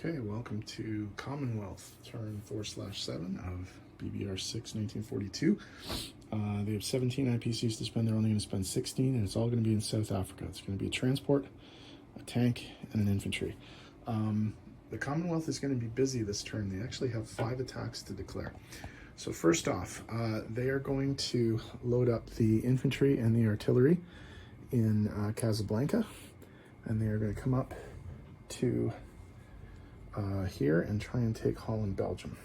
Okay, welcome to Commonwealth, turn 4/7 of BBR 6, 1942. They have 17 IPCs to spend. They're only going to spend 16, and it's all going to be in South Africa. It's going to be a transport, a tank, and an infantry. The Commonwealth is going to be busy this turn. They actually have 5 attacks to declare. So first off, they are going to load up the infantry and the artillery in Casablanca, and they are going to come up to here and try and take Holland, Belgium.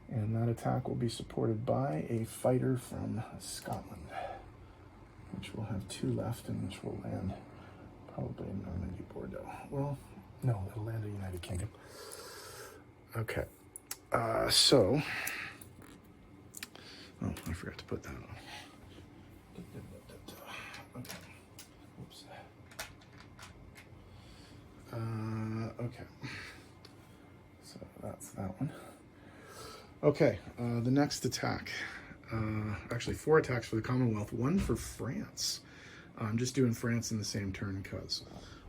And that attack will be supported by a fighter from Scotland, which will have 2 left and which will land probably in Normandy, Bordeaux. Well, no, it'll land in the United Kingdom. Okay, so, oh, I forgot to put that on. Okay, oops. Okay, so that's that one. Okay, the next attack, actually 4 attacks for the Commonwealth, 1 for France. I'm just doing France in the same turn because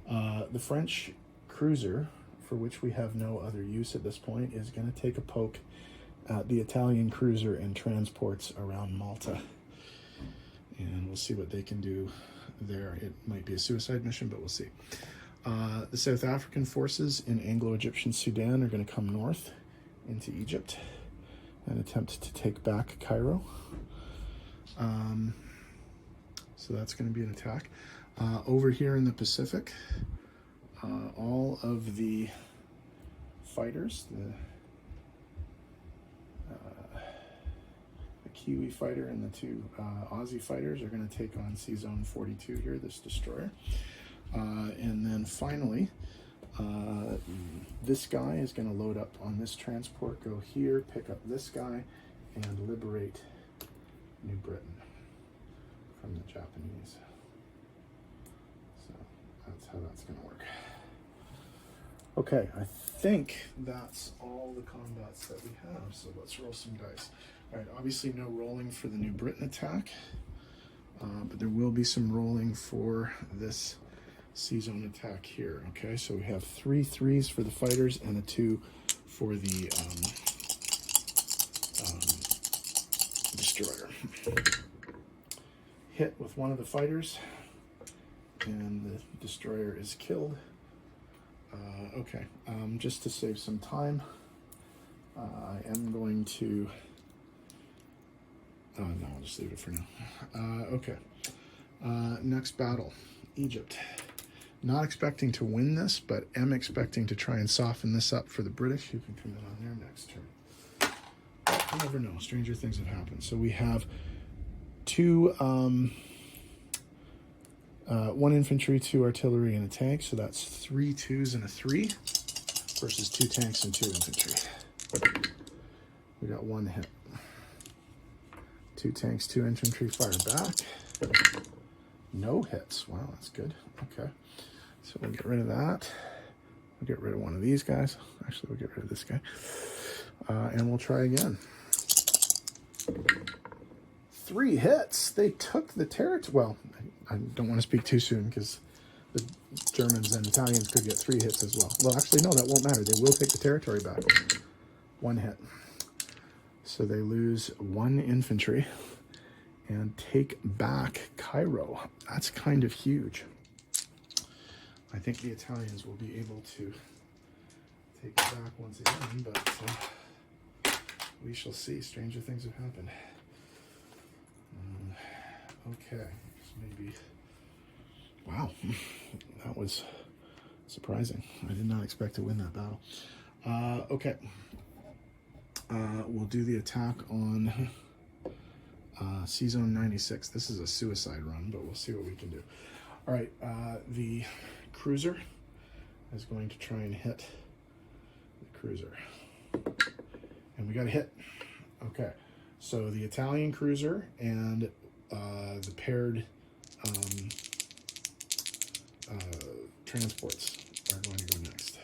the French cruiser, for which we have no other use at this point, is going to take a poke at the Italian cruiser and transports around Malta. And we'll see what they can do there. It might be a suicide mission, but we'll see. The South African forces in Anglo-Egyptian Sudan are going to come north into Egypt and attempt to take back Cairo. So that's going to be an attack. Over here in the Pacific, all of the fighters, the Kiwi fighter and the 2 Aussie fighters are going to take on Sea Zone 42 here, this destroyer. And then finally, this guy is going to load up on this transport, go here, pick up this guy, and liberate New Britain from the Japanese. So that's how that's going to work. Okay, I think that's all the combats that we have, so let's roll some dice. All right, obviously no rolling for the New Britain attack, but there will be some rolling for this Sea Zone attack here. Okay, so we have 3 3s for the fighters and a 2 for the destroyer. Hit with one of the fighters, and the destroyer is killed. Okay, just to save some time, I am going to. No, I'll just leave it for now. Okay, next battle, Egypt. Not expecting to win this, but am expecting to try and soften this up for the British, who can come in on their next turn. You never know. Stranger things have happened. So we have 2, 1 infantry, 2 artillery, and a tank. So that's 3 2s and a 3 versus 2 tanks and 2 infantry. We got 1 hit. 2 tanks, 2 infantry, fire back. No hits. Wow, that's good. Okay. So we'll get rid of that. We'll get rid of one of these guys. Actually, we'll get rid of this guy. And we'll try again. 3 hits. They took the territory. Well, I don't want to speak too soon because the Germans and Italians could get 3 hits as well. Well, actually, no, that won't matter. They will take the territory back. 1 hit. So they lose 1 infantry and take back Cairo. That's kind of huge. I think the Italians will be able to take it back once again, but we shall see. Stranger things have happened. Okay, so maybe. Wow, that was surprising. I did not expect to win that battle. Okay, we'll do the attack on Sea Zone 96. This is a suicide run, but we'll see what we can do. All right, the cruiser is going to try and hit the cruiser. And we got a hit. Okay, so the Italian cruiser and the paired transports are going to go next.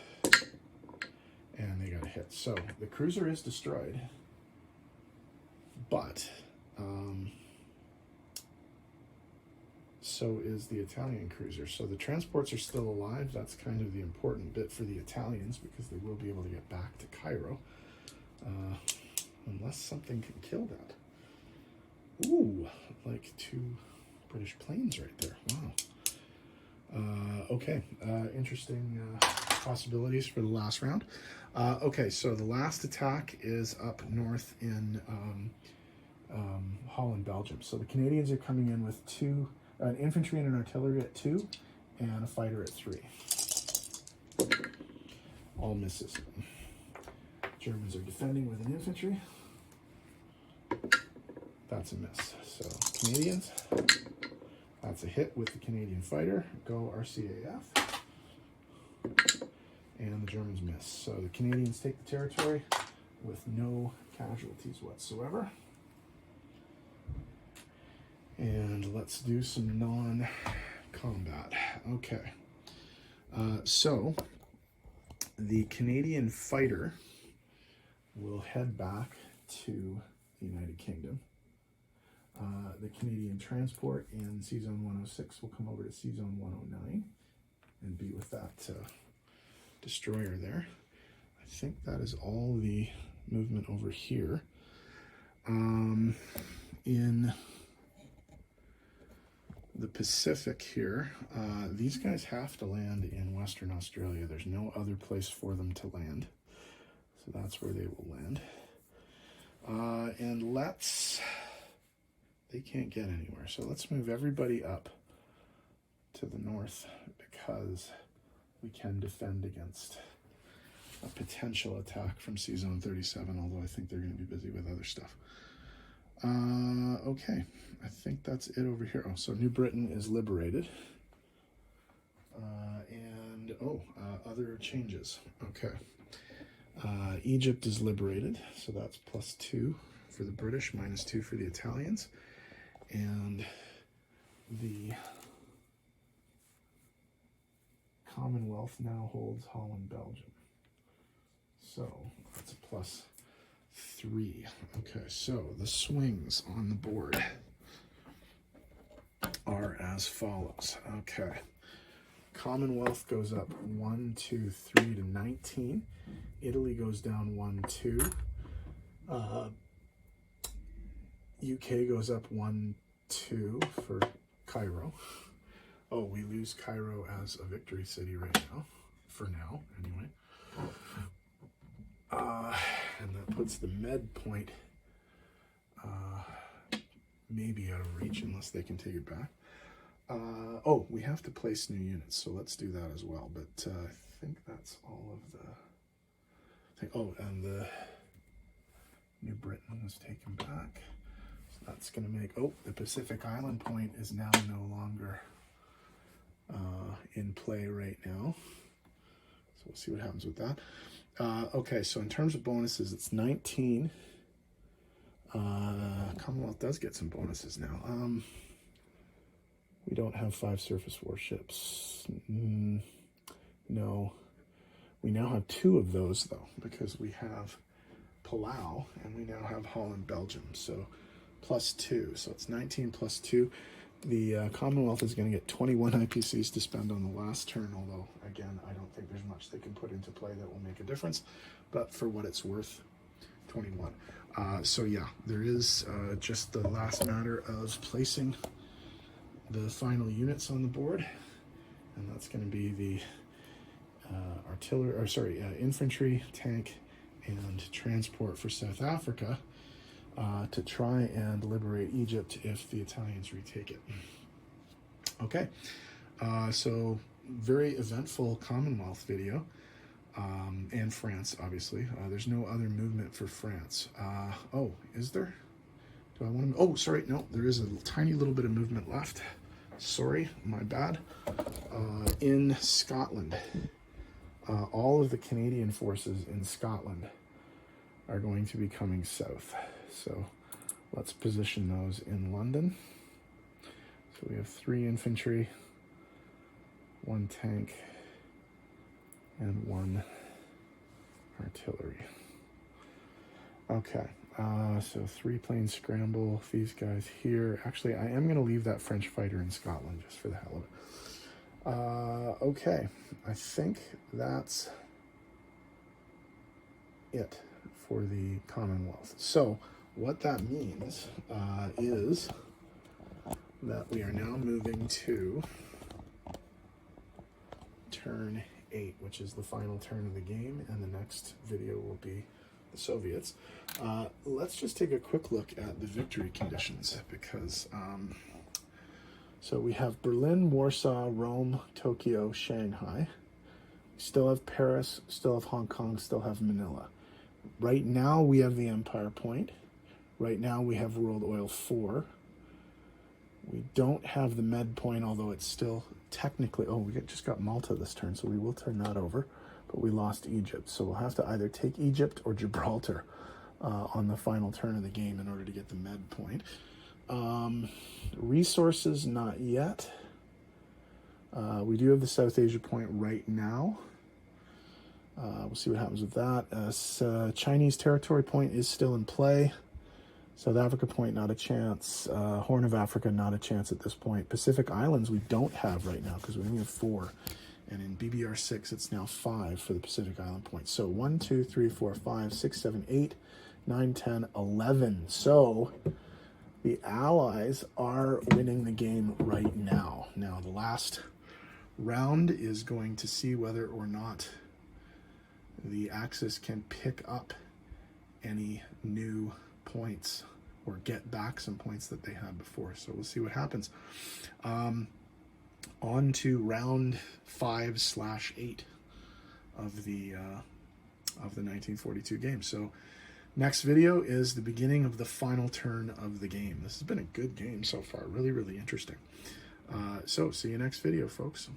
And they got a hit. So the cruiser is destroyed, but so is the Italian cruiser. So the transports are still alive. That's kind of the important bit for the Italians, because they will be able to get back to Cairo. Unless something can kill that. Ooh, like 2 British planes right there. Wow. Okay, interesting possibilities for the last round. Okay, so the last attack is up north in Holland, Belgium. So the Canadians are coming in with an infantry and an artillery at 2, and a fighter at 3. All misses. Germans are defending with an infantry. That's a miss. So Canadians, that's a hit with the Canadian fighter. Go RCAF. And the Germans miss. So the Canadians take the territory with no casualties whatsoever. And let's do some non-combat. Okay. So the Canadian fighter will head back to the United Kingdom. The Canadian transport in C-Zone 106 will come over to C-Zone 109 and be with that destroyer there. I think that is all the movement over here. In the Pacific here, these guys have to land in Western Australia. There's no other place for them to land. So that's where they will land. And they can't get anywhere. So let's move everybody up to the north, because we can defend against a potential attack from C-Zone 37, although I think they're going to be busy with other stuff. Okay, I think that's it over here. Oh, so New Britain is liberated. Other changes. Okay. Egypt is liberated, so that's +2 for the British, -2 for the Italians. And the Commonwealth now holds Holland, Belgium. So that's a +3. Okay, so the swings on the board are as follows. Okay. Commonwealth goes up 1, 2, 3 to 19. Italy goes down 1, 2. UK goes up 1, 2 for Cairo. Oh, we lose Cairo as a victory city right now, for now, anyway. And that puts the med point maybe out of reach, unless they can take it back. Oh, we have to place new units, so let's do that as well. But I think that's all of the thing. Oh, and the New Britain was taken back. So that's going to make... Oh, the Pacific Island point is now no longer in play right now. So we'll see what happens with that. Okay, so in terms of bonuses, it's 19. Commonwealth does get some bonuses now. We don't have 5 surface warships. No. We now have 2 of those, though, because we have Palau, and we now have Holland, Belgium. So +2. So it's 19 +2. The Commonwealth is going to get 21 IPCs to spend on the last turn, although, again, I don't think there's much they can put into play that will make a difference. But for what it's worth, 21. So yeah, there is just the last matter of placing the final units on the board, and that's going to be the infantry, tank, and transport for South Africa to try and liberate Egypt if the Italians retake it. Okay, so very eventful Commonwealth video, and France, obviously. There's no other movement for France. Oh, is there? Do I want to? Oh, sorry, no, there is a tiny little bit of movement left. Sorry, my bad. In Scotland, all of the Canadian forces in Scotland are going to be coming south. So let's position those in London. So we have 3 infantry, 1 tank, and 1 artillery. Okay, so 3-plane scramble, these guys here. Actually, I am going to leave that French fighter in Scotland just for the hell of it. Okay, I think that's it for the Commonwealth. So what that means is that we are now moving to turn 8, which is the final turn of the game, and the next video will be the Soviets. Let's just take a quick look at the victory conditions, because so we have Berlin, Warsaw, Rome, Tokyo, Shanghai. Still have Paris, still have Hong Kong, still have Manila. Right now we have the Empire Point. Right now we have World Oil 4. We don't have the Med Point, although it's still technically, oh, we just got Malta this turn, so we will turn that over, but we lost Egypt. So we'll have to either take Egypt or Gibraltar on the final turn of the game in order to get the Med Point. Resources, not yet. We do have the South Asia Point right now. We'll see what happens with that. Chinese Territory Point is still in play. South Africa Point, not a chance. Horn of Africa, not a chance at this point. Pacific Islands, we don't have right now because we only have 4. And in BBR 6, it's now 5 for the Pacific Island Point. So 1, 2, 3, 4, 5, 6, 7, 8, 9, 10, 11. So the Allies are winning the game right now. Now, the last round is going to see whether or not the Axis can pick up any new points or get back some points that they had before. So we'll see what happens. On to round 5/8 of the 1942 game. So next video is the beginning of the final turn of the game. This has been a good game so far. Really, really interesting. So see you next video, folks.